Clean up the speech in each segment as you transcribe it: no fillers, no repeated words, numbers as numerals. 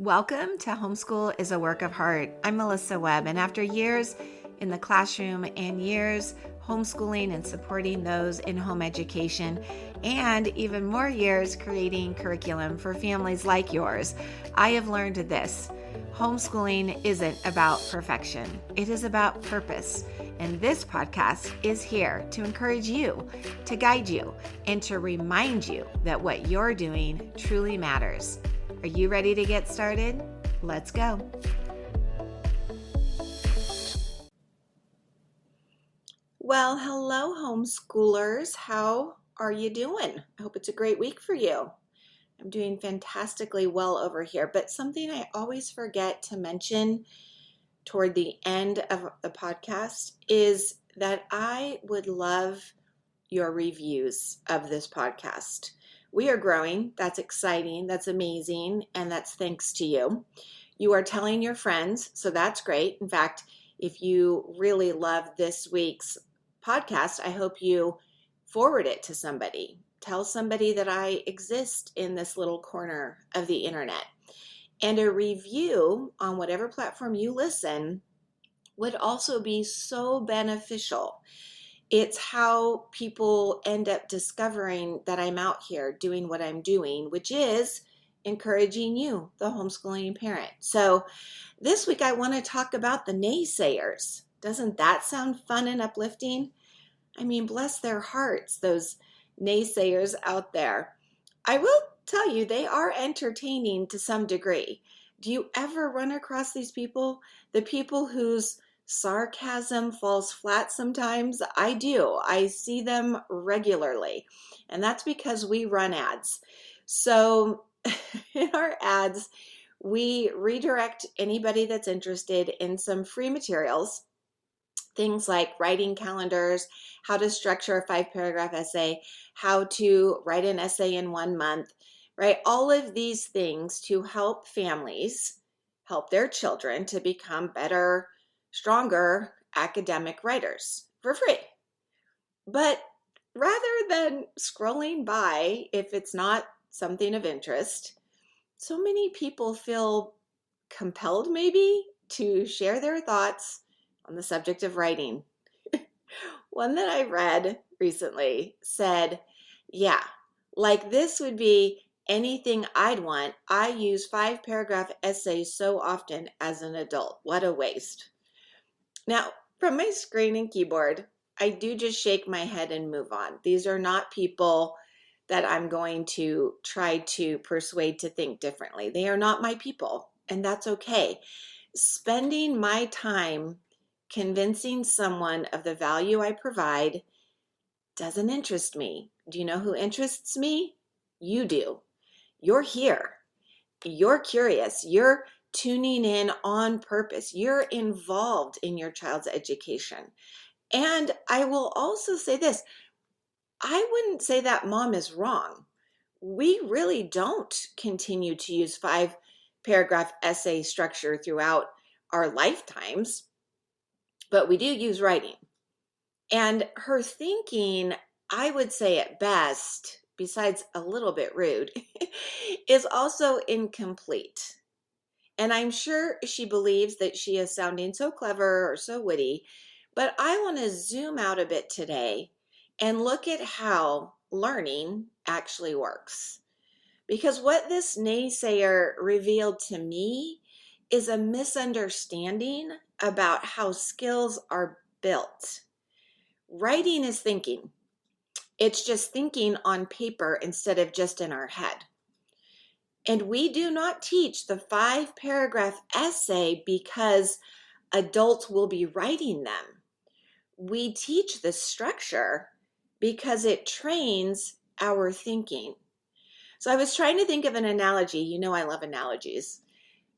Welcome to Homeschool is a Work of Heart. I'm Melissa Webb, and after years in the classroom and years homeschooling and supporting those in home education, and even more years creating curriculum for families like yours, I have learned this. Homeschooling isn't about perfection. It is about purpose. And this podcast is here to encourage you, to guide you, and to remind you that what you're doing truly matters. Are you ready to get started? Let's go. Well, hello, homeschoolers. How are you doing? I hope it's a great week for you. I'm doing fantastically well over here, but something I always forget to mention toward the end of the podcast is that I would love your reviews of this podcast. We are growing. That's exciting. That's amazing. And that's thanks to you. You are telling your friends, so that's great. In fact, if you really love this week's podcast, I hope you forward it to somebody. Tell somebody that I exist in this little corner of the internet. And a review on whatever platform you listen would also be so beneficial. It's how people end up discovering that I'm out here doing what I'm doing, which is encouraging you, the homeschooling parent. So this week I want to talk about the naysayers. Doesn't that sound fun and uplifting? I mean, bless their hearts, those naysayers out there. I will tell you, they are entertaining to some degree. Do you ever run across these people? The people whose sarcasm falls flat sometimes? I do. I see them regularly. And that's because we run ads. So in our ads, we redirect anybody that's interested in some free materials, things like writing calendars, how to structure a 5-paragraph essay, how to write an essay in 1 month, right? All of these things to help families help their children to become better, stronger academic writers for free. But rather than scrolling by, if it's not something of interest, so many people feel compelled maybe to share their thoughts on the subject of writing. One that I read recently said, yeah, like this would be anything I'd want. I use 5-paragraph essays so often as an adult. What a waste. Now, from my screen and keyboard, I do just shake my head and move on. These are not people that I'm going to try to persuade to think differently. They are not my people, and that's okay. Spending my time convincing someone of the value I provide doesn't interest me. Do you know who interests me? You do. You're here. You're curious. You're tuning in on purpose. You're involved in your child's education. And I will also say this, I wouldn't say that mom is wrong. We really don't continue to use 5-paragraph essay structure throughout our lifetimes, but we do use writing. And her thinking, I would say at best, besides a little bit rude, is also incomplete. And I'm sure she believes that she is sounding so clever or so witty, but I want to zoom out a bit today and look at how learning actually works. Because what this naysayer revealed to me is a misunderstanding about how skills are built. Writing is thinking. It's just thinking on paper instead of just in our head. And we do not teach the 5-paragraph essay because adults will be writing them. We teach the structure because it trains our thinking. So I was trying to think of an analogy. You know I love analogies.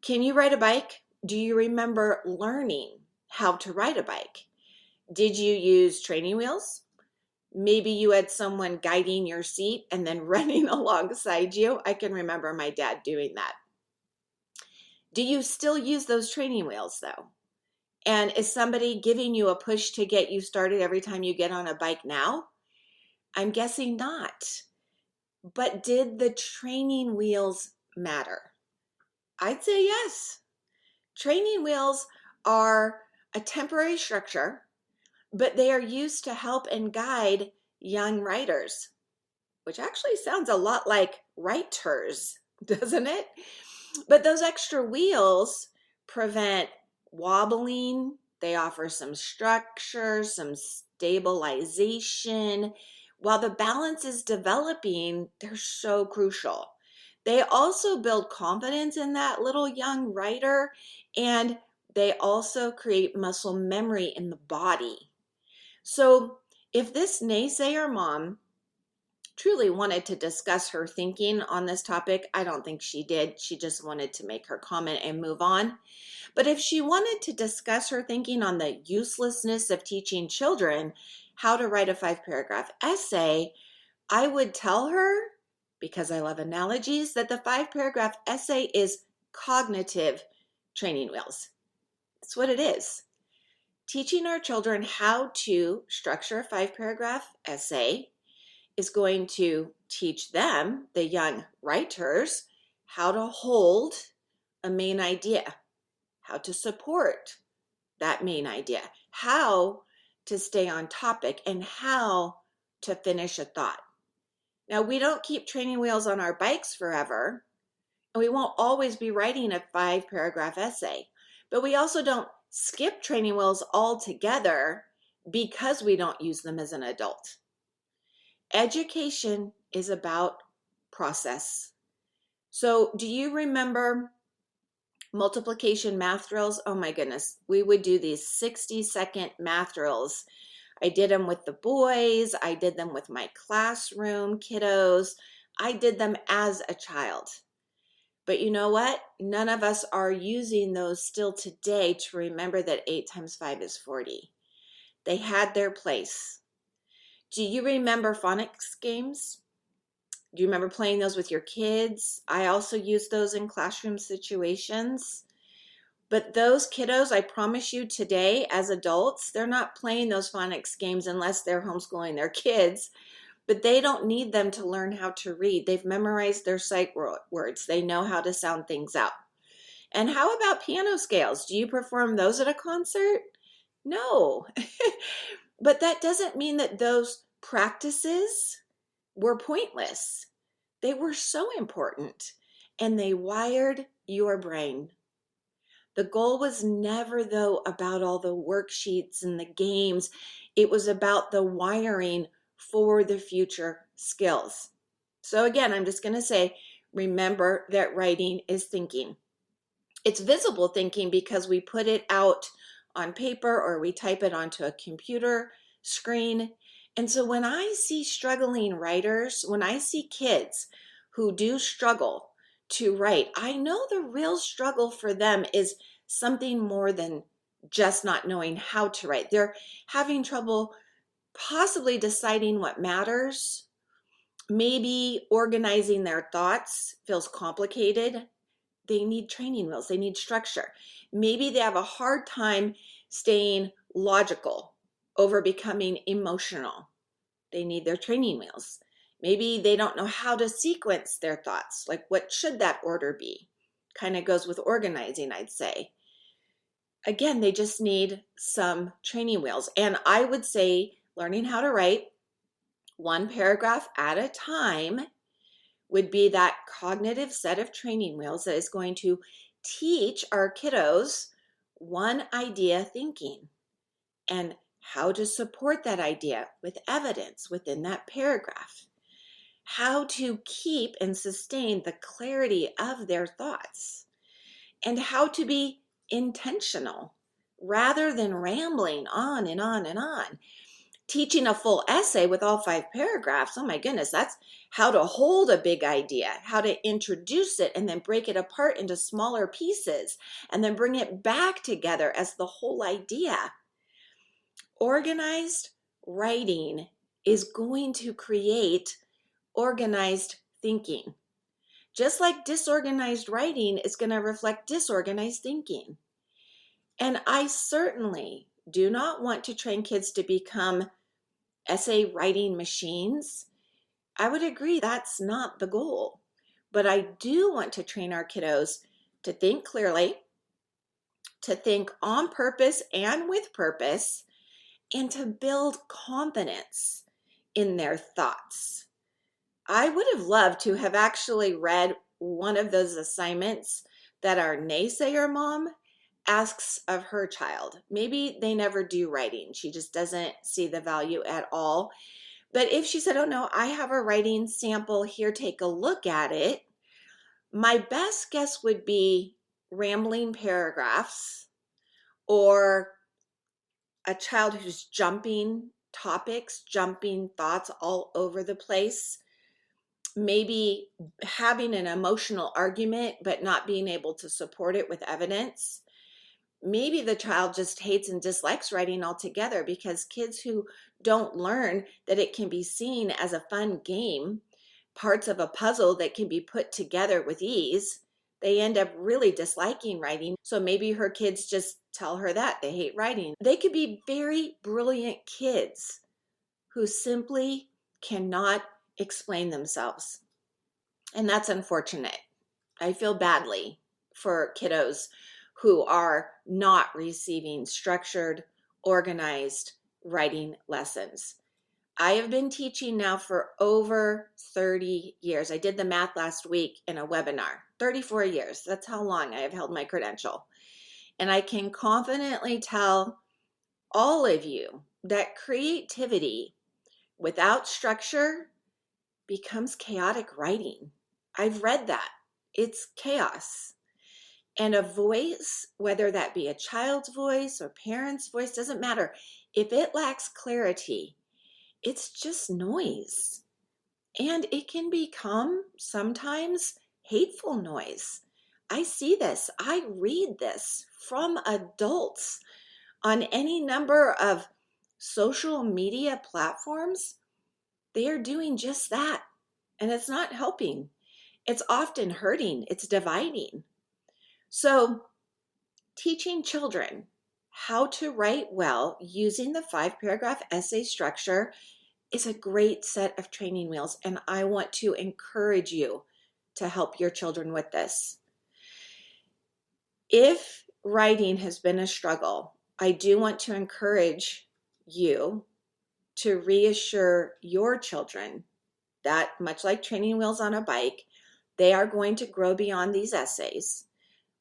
Can you ride a bike? Do you remember learning how to ride a bike? Did you use training wheels? Maybe you had someone guiding your seat and then running alongside you. I can remember my dad doing that. Do you still use those training wheels though? And is somebody giving you a push to get you started every time you get on a bike now? I'm guessing not. But did the training wheels matter? I'd say yes. Training wheels are a temporary structure, but they are used to help and guide young writers, which actually sounds a lot like writers, doesn't it? But those extra wheels prevent wobbling. They offer some structure, some stabilization. While the balance is developing, they're so crucial. They also build confidence in that little young writer, and they also create muscle memory in the body. So if this naysayer mom truly wanted to discuss her thinking on this topic, I don't think she did. She just wanted to make her comment and move on. But if she wanted to discuss her thinking on the uselessness of teaching children how to write a 5-paragraph essay, I would tell her, because I love analogies, that the 5-paragraph essay is cognitive training wheels. That's what it is. Teaching our children how to structure a 5-paragraph essay is going to teach them, the young writers, how to hold a main idea, how to support that main idea, how to stay on topic, and how to finish a thought. Now, we don't keep training wheels on our bikes forever, and we won't always be writing a 5-paragraph essay, but we also don't skip training wheels altogether because we don't use them as an adult. Education is about process. So do you remember multiplication math drills? Oh my goodness, we would do these 60-second math drills. I did them with the boys. I did them with my classroom kiddos. I did them as a child. But you know what? None of us are using those still today to remember that 8 times 5 is 40. They had their place. Do you remember phonics games? Do you remember playing those with your kids? I also use those in classroom situations. But those kiddos, I promise you today, as adults, they're not playing those phonics games unless they're homeschooling their kids. But they don't need them to learn how to read. They've memorized their sight words. They know how to sound things out. And how about piano scales? Do you perform those at a concert? No. But that doesn't mean that those practices were pointless. They were so important, and they wired your brain. The goal was never, though, about all the worksheets and the games. It was about the wiring for the future skills. So again, I'm just going to say, remember that writing is thinking. It's visible thinking because we put it out on paper or we type it onto a computer screen. And so when I see struggling writers, when I see kids who do struggle to write, I know the real struggle for them is something more than just not knowing how to write. They're having trouble possibly deciding what matters. Maybe organizing their thoughts feels complicated. They need training wheels. They need structure. Maybe they have a hard time staying logical over becoming emotional. They need their training wheels. Maybe they don't know how to sequence their thoughts. Like, what should that order be? Kind of goes with organizing, I'd say. Again, they just need some training wheels. And I would say learning how to write 1 paragraph at a time would be that cognitive set of training wheels that is going to teach our kiddos one idea thinking and how to support that idea with evidence within that paragraph, how to keep and sustain the clarity of their thoughts, and how to be intentional rather than rambling on and on and on. Teaching a full essay with all 5 paragraphs, oh my goodness, that's how to hold a big idea, how to introduce it and then break it apart into smaller pieces and then bring it back together as the whole idea. Organized writing is going to create organized thinking. Just like disorganized writing is going to reflect disorganized thinking. And I certainly do not want to train kids to become essay writing machines. I would agree that's not the goal. But I do want to train our kiddos to think clearly, to think on purpose and with purpose, and to build confidence in their thoughts. I would have loved to have actually read one of those assignments that our naysayer mom asks of her child. Maybe they never do writing. She just doesn't see the value at all. But if she said, oh no, I have a writing sample here, take a look at it, my best guess would be rambling paragraphs or a child who's jumping topics, jumping thoughts all over the place, maybe having an emotional argument but not being able to support it with evidence. Maybe the child just hates and dislikes writing altogether, because kids who don't learn that it can be seen as a fun game, parts of a puzzle that can be put together with ease, they end up really disliking writing. So maybe her kids just tell her that they hate writing. They could be very brilliant kids who simply cannot explain themselves. And that's unfortunate. I feel badly for kiddos who are not receiving structured, organized writing lessons. I have been teaching now for over 30 years. I did the math last week in a webinar. 34 years. That's how long I have held my credential. And I can confidently tell all of you that creativity without structure becomes chaotic writing. I've read that. It's chaos. And a voice, whether that be a child's voice or parent's voice, doesn't matter. If it lacks clarity, it's just noise. And it can become sometimes hateful noise. I see this. I read this from adults on any number of social media platforms. They are doing just that. And it's not helping. It's often hurting. It's dividing. So, teaching children how to write well using the 5-paragraph essay structure is a great set of training wheels, and I want to encourage you to help your children with this. If writing has been a struggle, I do want to encourage you to reassure your children that, much like training wheels on a bike, they are going to grow beyond these essays.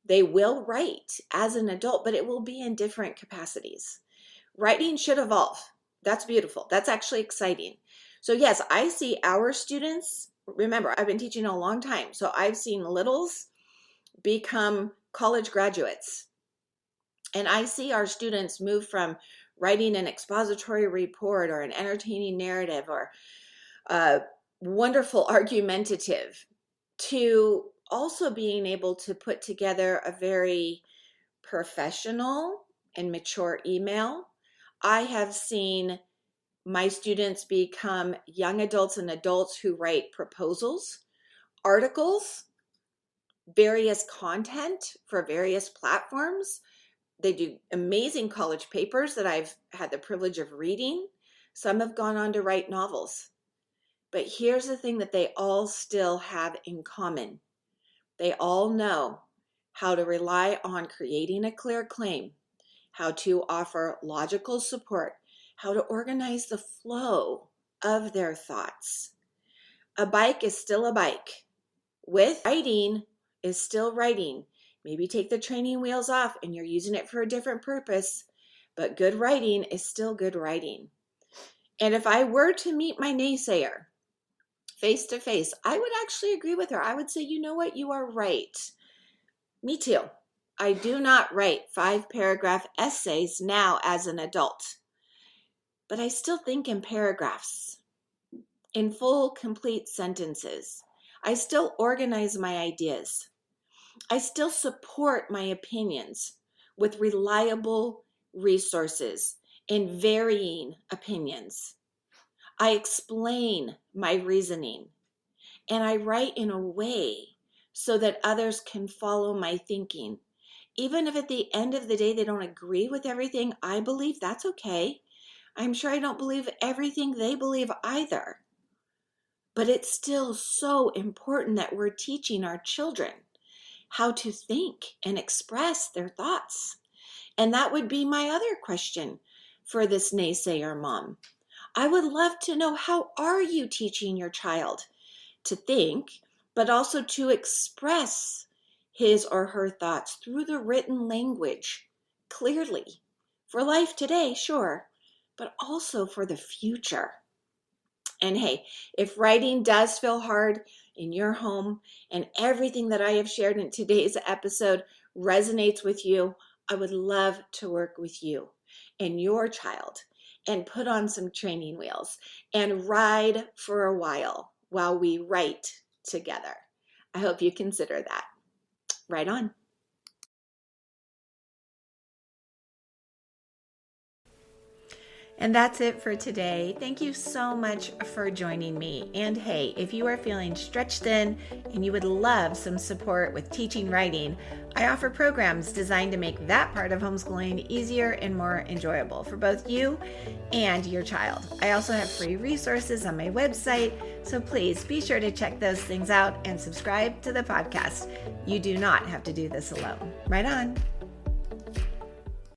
They will write as an adult, but it will be in different capacities. Writing should evolve. That's beautiful. That's actually exciting. So yes, I see our students, remember, I've been teaching a long time, so I've seen littles become college graduates. And I see our students move from writing an expository report or an entertaining narrative or wonderful argumentative to also being able to put together a very professional and mature email. I have seen my students become young adults and adults who write proposals, articles, various content for various platforms. They do amazing college papers that I've had the privilege of reading. Some have gone on to write novels. But here's the thing that they all still have in common. They all know how to rely on creating a clear claim, how to offer logical support, how to organize the flow of their thoughts. A bike is still a bike. With writing is still writing. Maybe take the training wheels off and you're using it for a different purpose, but good writing is still good writing. And if I were to meet my naysayer face to face, I would actually agree with her. I would say, you know what, you are right. Me too. I do not write 5-paragraph essays now as an adult, but I still think in paragraphs, in full, complete sentences. I still organize my ideas. I still support my opinions with reliable resources and varying opinions. I explain my reasoning, and I write in a way so that others can follow my thinking. Even if at the end of the day they don't agree with everything I believe, that's okay. I'm sure I don't believe everything they believe either. But it's still so important that we're teaching our children how to think and express their thoughts. And that would be my other question for this naysayer mom. I would love to know, how are you teaching your child to think, but also to express his or her thoughts through the written language clearly for life today, sure, but also for the future. And hey, if writing does feel hard in your home and everything that I have shared in today's episode resonates with you, I would love to work with you and your child and put on some training wheels and ride for a while we write together. I hope you consider that. Right on. And that's it for today. Thank you so much for joining me. And hey, if you are feeling stretched thin and you would love some support with teaching writing, I offer programs designed to make that part of homeschooling easier and more enjoyable for both you and your child. I also have free resources on my website, so please be sure to check those things out and subscribe to the podcast. You do not have to do this alone. Right on.